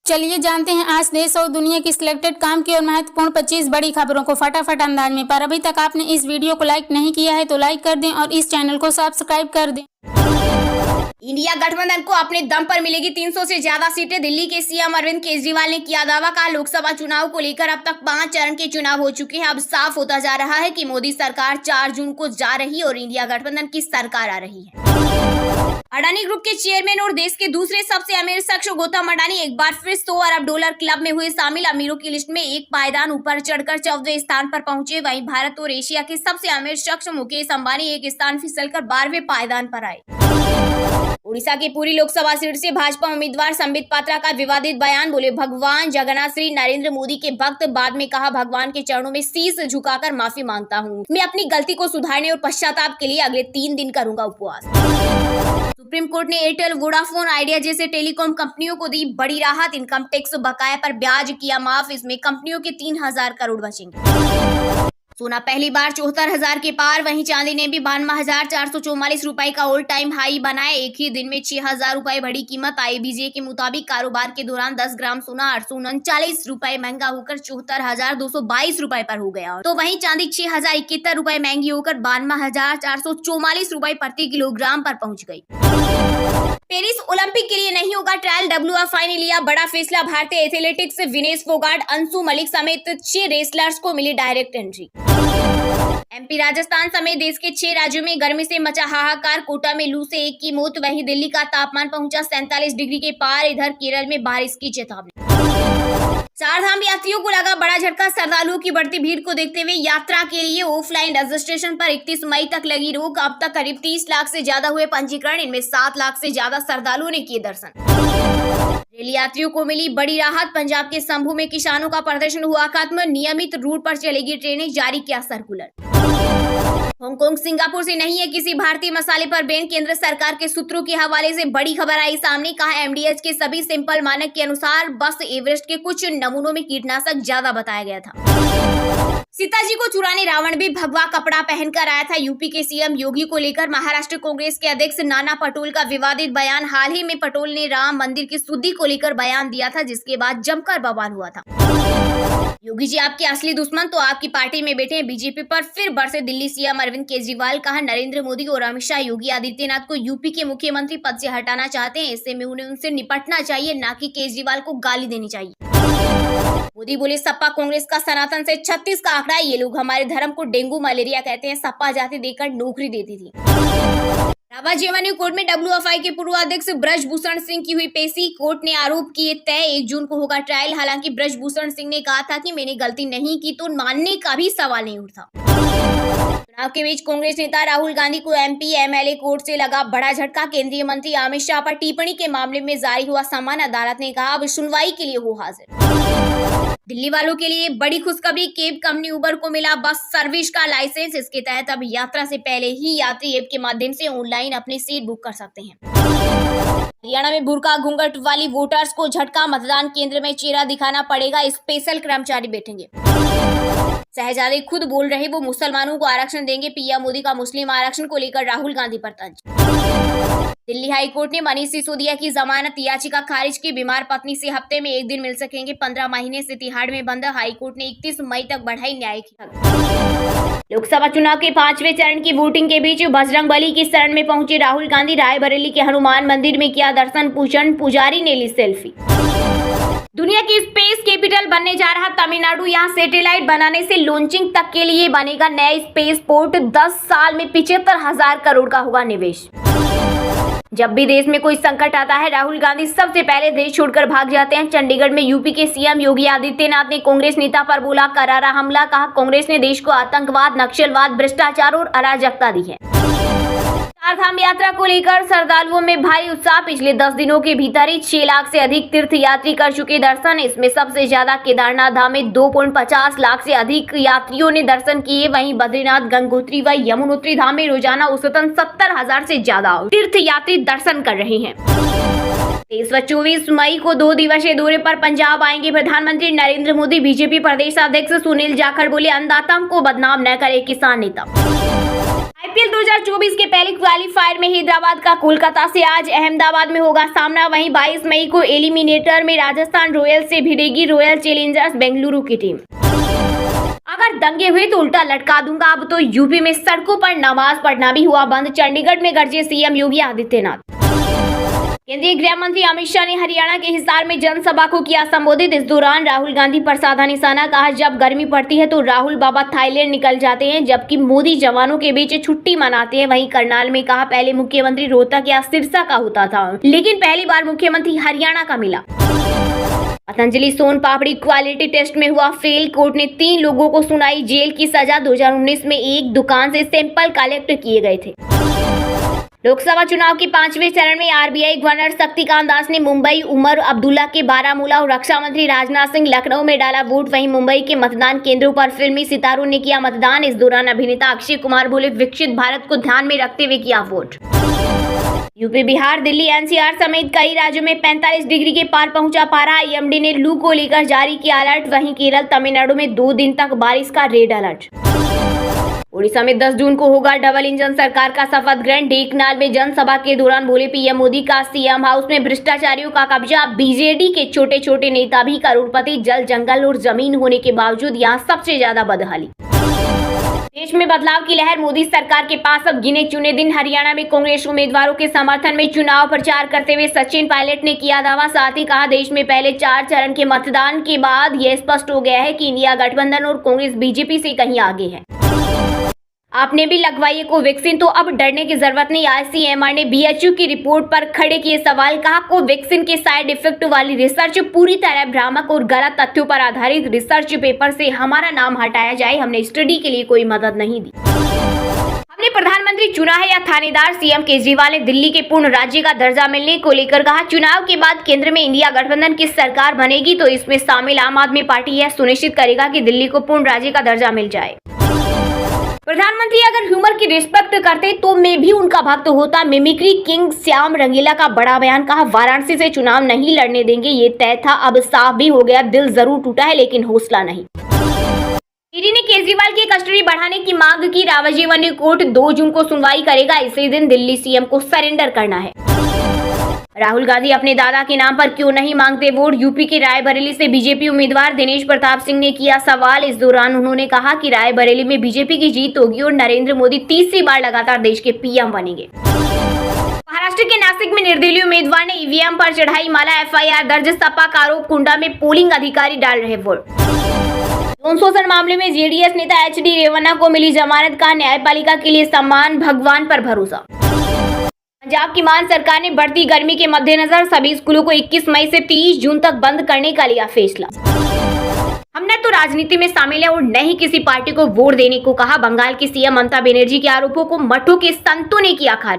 चलिए जानते हैं आज देश और दुनिया की सिलेक्टेड काम की और महत्वपूर्ण 25 बड़ी खबरों को फटाफट अंदाज में। पर अभी तक आपने इस वीडियो को लाइक नहीं किया है तो लाइक कर दें और इस चैनल को सब्सक्राइब कर दें। इंडिया गठबंधन को अपने दम पर मिलेगी 300 से ज्यादा सीटें। दिल्ली के सीएम अरविंद केजरीवाल ने किया दावा। कहा लोकसभा चुनाव को लेकर अब तक 5 चरण के चुनाव हो चुके हैं। अब साफ होता जा रहा है कि मोदी सरकार 4 जून को जा रही और इंडिया गठबंधन की सरकार आ रही है। अडानी ग्रुप के चेयरमैन और देश के दूसरे सबसे अमीर शख्स गौतम अडानी एक बार फिर $100 अरब क्लब में हुए शामिल। अमीरों की लिस्ट में एक पायदान ऊपर चढ़कर 14वें स्थान पर पहुंचे। वहीं भारत और एशिया के सबसे अमीर शख्स मुकेश अंबानी एक स्थान फिसलकर 12वें पायदान पर आए। उड़ीसा की पूरी लोकसभा सीट से भाजपा उम्मीदवार संबित पात्रा का विवादित बयान। बोले भगवान जगन्नाथ श्री नरेंद्र मोदी के भक्त। बाद में कहा भगवान के चरणों में शीश झुकाकर माफी मांगता हूं। मैं अपनी गलती को सुधारने और पश्चाताप के लिए अगले 3 दिन करूंगा उपवास। सुप्रीम कोर्ट ने एयरटेल, वोडाफोन, आइडिया जैसे टेलीकॉम कंपनियों को दी बड़ी राहत। इनकम टैक्स बकाया पर ब्याज किया माफ। इसमें कंपनियों के 3000 करोड़ बचेंगे। सोना पहली बार 74,000 के पार। वहीं चांदी ने भी 52,444 रुपए का ऑल टाइम हाई बनाया। एक ही दिन में 6,000 रुपए बढ़ी कीमत। IBJ के मुताबिक कारोबार के दौरान 10 ग्राम सोना 839 रुपए महंगा होकर 74,222 रुपए पर हो गया। तो वहीं चांदी 6,071 रुपए महंगी होकर 52,444 रुपए प्रति किलोग्राम पर पहुंच गई। पेरिस ओलंपिक के लिए नहीं होगा ट्रायल। WFI ने लिया बड़ा फैसला। भारतीय एथलेटिक्स विनेश फोगाट, अंशु मलिक समेत 6 रेसलर्स को मिली डायरेक्ट एंट्री। MP, राजस्थान समेत देश के 6 राज्यों में गर्मी से मचा हाहाकार। कोटा में लू से 1 की मौत। वहीं दिल्ली का तापमान पहुंचा 47 डिग्री के पार। इधर केरल में बारिश की चेतावनी। चारधाम यात्रियों को लगा बड़ा झटका। श्रद्धालुओं की बढ़ती भीड़ को देखते हुए यात्रा के लिए ऑफलाइन रजिस्ट्रेशन पर 31 मई तक लगी रोक। अब तक करीब 30 लाख से ज्यादा हुए पंजीकरण। इनमें 7 लाख से ज्यादा श्रद्धालुओं ने किए दर्शन। रेल यात्रियों को मिली बड़ी राहत। पंजाब के संभू में किसानों का प्रदर्शन हुआ खत्म। नियमित रूट पर चलेगी ट्रेनें। जारी किया सर्कुलर। हांगकांग सिंगापुर से नहीं है किसी भारतीय मसाले पर बैन। केंद्र सरकार के सूत्रों के हवाले से बड़ी खबर आई सामने। कहा MDH के सभी सिंपल मानक के अनुसार बस एवरेस्ट के कुछ नमूनों में कीटनाशक ज्यादा बताया गया था। सीता जी को चुराने रावण भी भगवा कपड़ा पहनकर आया था। यूपी के सीएम योगी को लेकर महाराष्ट्र कांग्रेस के अध्यक्ष नाना पटोले का विवादित बयान। हाल ही में पटोले ने राम मंदिर की शुद्धि को लेकर बयान दिया था, जिसके बाद जमकर बवाल हुआ था। योगी जी आपके असली दुश्मन तो आपकी पार्टी में बैठे हैं। बीजेपी पर फिर बरसे दिल्ली सीएम अरविंद केजरीवाल। कहा नरेंद्र मोदी और अमित शाह योगी आदित्यनाथ को यूपी के मुख्यमंत्री पद से हटाना चाहते हैं। ऐसे में उन्हें उनसे निपटना चाहिए, ना कि केजरीवाल को गाली देनी चाहिए। मोदी बोले सपा कांग्रेस का सनातन से 36 का आंकड़ा है। ये लोग हमारे धर्म को डेंगू मलेरिया कहते हैं। सपा जाति देकर नौकरी देती थी। इलाहाबाद जेएनयू कोर्ट में WFI के पूर्व अध्यक्ष ब्रजभूषण सिंह की हुई पेशी। कोर्ट ने आरोप किए तय। 1 जून को होगा ट्रायल। हालांकि ब्रजभूषण सिंह ने कहा था कि मैंने गलती नहीं की तो मानने का भी सवाल नहीं उठता। चुनाव के बीच कांग्रेस नेता राहुल गांधी को MP MLA कोर्ट से लगा बड़ा झटका। केंद्रीय मंत्री अमित शाह पर टिप्पणी के मामले में जारी हुआ सम्मान। अदालत ने कहा अब सुनवाई के लिए हो हाजिर। दिल्ली वालों के लिए बड़ी खुशखबरी। कैब कंपनी उबर को मिला बस सर्विस का लाइसेंस। इसके तहत अब यात्रा से पहले ही यात्री ऐप के माध्यम से ऑनलाइन अपनी सीट बुक कर सकते हैं। हरियाणा में बुर्का घूंघट वाली वोटर्स को झटका। मतदान केंद्र में चेहरा दिखाना पड़ेगा। स्पेशल कर्मचारी बैठेंगे। शहजादे खुद बोल रहे वो मुसलमानों को आरक्षण देंगे। PM मोदी का मुस्लिम आरक्षण को लेकर राहुल गांधी पर तंज। दिल्ली हाई कोर्ट ने मनीष सिसोदिया की जमानत याचिका खारिज की। बीमार पत्नी से हफ्ते में 1 दिन मिल सकेंगे। 15 महीने से तिहाड़ में बंद। हाई कोर्ट ने 31 मई तक बढ़ाई न्यायिक हद। लोकसभा चुनाव के 5वें चरण की वोटिंग के बीच बजरंगबली की शरण में पहुंचे राहुल गांधी। रायबरेली के हनुमान मंदिर में किया दर्शन पूजन। पुजारी ने ली सेल्फी। दुनिया की स्पेस कैपिटल बनने जा रहा तमिलनाडु। यहाँ सैटेलाइट बनाने से लॉन्चिंग तक के लिए बनेगा नया स्पेस पोर्ट। 10 साल में 75,000 करोड़ का होगा निवेश। जब भी देश में कोई संकट आता है राहुल गांधी सबसे पहले देश छोड़कर भाग जाते हैं। चंडीगढ़ में यूपी के सीएम योगी आदित्यनाथ ने कांग्रेस नेता पर बोला करारा हमला। कहा कांग्रेस ने देश को आतंकवाद, नक्सलवाद, भ्रष्टाचार और अराजकता दी है। चारधाम यात्रा को लेकर श्रद्धालुओं में भारी उत्साह। पिछले 10 दिनों के भीतर ही 6 लाख से अधिक तीर्थ यात्री कर चुके दर्शन। इसमें सबसे ज्यादा केदारनाथ धाम में 2.50 लाख से अधिक यात्रियों ने दर्शन किए। वहीं बद्रीनाथ, गंगोत्री व यमुनोत्री धाम में रोजाना औसतन 70,000 से ज्यादा तीर्थ यात्री दर्शन कर रहे हैं। 23 व 24 मई को 2 दिवसीय दौरे पर पंजाब आएंगे प्रधानमंत्री नरेंद्र मोदी। बीजेपी प्रदेश अध्यक्ष सुनील जाखड़ बोले अन्नदाताओं को बदनाम न करे किसान नेता। IPL 2024 के पहले क्वालीफायर में हैदराबाद का कोलकाता से आज अहमदाबाद में होगा सामना। वहीं 22 मई को एलिमिनेटर में राजस्थान रॉयल्स से भिड़ेगी रॉयल चैलेंजर्स बेंगलुरु की टीम। अगर दंगे हुए तो उल्टा लटका दूंगा। अब तो यूपी में सड़कों पर नमाज पढ़ना भी हुआ बंद। चंडीगढ़ में गरजे सीएम योगी आदित्यनाथ। केंद्रीय गृह मंत्री अमित शाह ने हरियाणा के हिसार में जनसभा को किया संबोधित। इस दौरान राहुल गांधी पर साधा निशाना। कहा, जब गर्मी पड़ती है तो राहुल बाबा थाईलैंड निकल जाते हैं, जबकि मोदी जवानों के बीच छुट्टी मनाते हैं। वहीं करनाल में कहा, पहले मुख्यमंत्री रोहतक या सिरसा का होता था, लेकिन पहली बार मुख्यमंत्री हरियाणा का मिला। पतंजलि सोन पापड़ी क्वालिटी टेस्ट में हुआ फेल। कोर्ट ने 3 लोगों को सुनाई जेल की सजा। 2019 में एक दुकान से सैंपल कलेक्ट किए गए थे। लोकसभा चुनाव के 5वें चरण में आरबीआई गवर्नर शक्तिकांत दास ने मुंबई, उमर अब्दुल्ला के बारामूला और रक्षा मंत्री राजनाथ सिंह लखनऊ में डाला वोट। वहीं मुंबई के मतदान केंद्रों पर फिल्मी सितारों ने किया मतदान। इस दौरान अभिनेता अक्षय कुमार बोले, विकसित भारत को ध्यान में रखते हुए किया vote. UP, Bihar, Delhi, NCR समेत कई राज्यों में 45 डिग्री के पार पहुंचा पारा। आईएमडी ने लू को लेकर जारी किया अलर्ट। वहीं केरल, तमिलनाडु में 2 दिन तक बारिश का रेड अलर्ट। ओडिशा में 10 जून को होगा डबल इंजन सरकार का शपथ ग्रहण। ढेंकनाल में जनसभा के दौरान बोले पीएम मोदी का सीएम हाउस में भ्रष्टाचारियों का कब्जा। बीजेडी के छोटे छोटे नेता भी करोड़पति। जल, जंगल और जमीन होने के बावजूद यहाँ सबसे ज्यादा बदहाली। देश में बदलाव की लहर, मोदी सरकार के पास अब गिने चुने दिन। हरियाणा में कांग्रेस उम्मीदवारों के समर्थन में चुनाव प्रचार करते हुए सचिन पायलट ने किया दावा। साथ ही कहा, देश में पहले 4 चरण के मतदान के बाद यह स्पष्ट हो गया है कि इंडिया गठबंधन और कांग्रेस बीजेपी से कहीं आगे है। आपने भी लगवाई कोवैक्सीन, तो अब डरने की जरूरत नहीं। आईसीएमआर ने बीएचयू की रिपोर्ट पर खड़े किए सवाल। कहा, कोवैक्सीन के साइड इफेक्ट वाली रिसर्च पूरी तरह भ्रामक और गलत तथ्यों पर आधारित रिसर्च पेपर से हमारा नाम हटाया जाए। हमने स्टडी के लिए कोई मदद नहीं दी। हमने प्रधानमंत्री चुना है या थानेदार। सीएम केजरीवाल ने दिल्ली के पूर्ण राज्य का दर्जा मिलने को लेकर कहा, चुनाव के बाद केंद्र में इंडिया गठबंधन की सरकार बनेगी तो इसमें शामिल आम आदमी पार्टी यह सुनिश्चित करेगा कि दिल्ली को पूर्ण राज्य का दर्जा मिल जाए। प्रधानमंत्री अगर ह्यूमर की रिस्पेक्ट करते तो मैं भी उनका भक्त होता। मिमिक्री किंग श्याम रंगीला का बड़ा बयान। कहा, वाराणसी से चुनाव नहीं लड़ने देंगे, ये तय था, अब साफ भी हो गया। दिल जरूर टूटा है लेकिन हौसला नहीं। ईडी ने केजरीवाल की कस्टडी बढ़ाने की मांग की। रावजीवन कोर्ट 2 जून को सुनवाई करेगा। इसी दिन दिल्ली सीएम को सरेंडर करना है। राहुल गांधी अपने दादा के नाम पर क्यों नहीं मांगते वोट। यूपी के रायबरेली से बीजेपी उम्मीदवार दिनेश प्रताप सिंह ने किया सवाल। इस दौरान उन्होंने कहा कि रायबरेली में बीजेपी की जीत होगी और नरेंद्र मोदी तीसरी बार लगातार देश के पीएम बनेंगे। महाराष्ट्र के नासिक में निर्दलीय उम्मीदवार ने ईवीएम पर चढ़ाई माला। एफआईआर दर्ज। सपा का आरोप, कुंडा में पोलिंग अधिकारी डाल रहे वोट। यौन शोषण मामले में जेडीएस नेता एचडी रेवन्ना को मिली जमानत। का न्यायपालिका के लिए सम्मान, भगवान पर भरोसा। पंजाब की मान सरकार ने बढ़ती गर्मी के मद्देनजर सभी स्कूलों को 21 मई से 30 जून तक बंद करने का लिया फैसला। हम न तो राजनीति में शामिल है और न ही किसी पार्टी को वोट देने को कहा। बंगाल की सीएम ममता बनर्जी के आरोपों को मठों के संतों ने किया खारिज।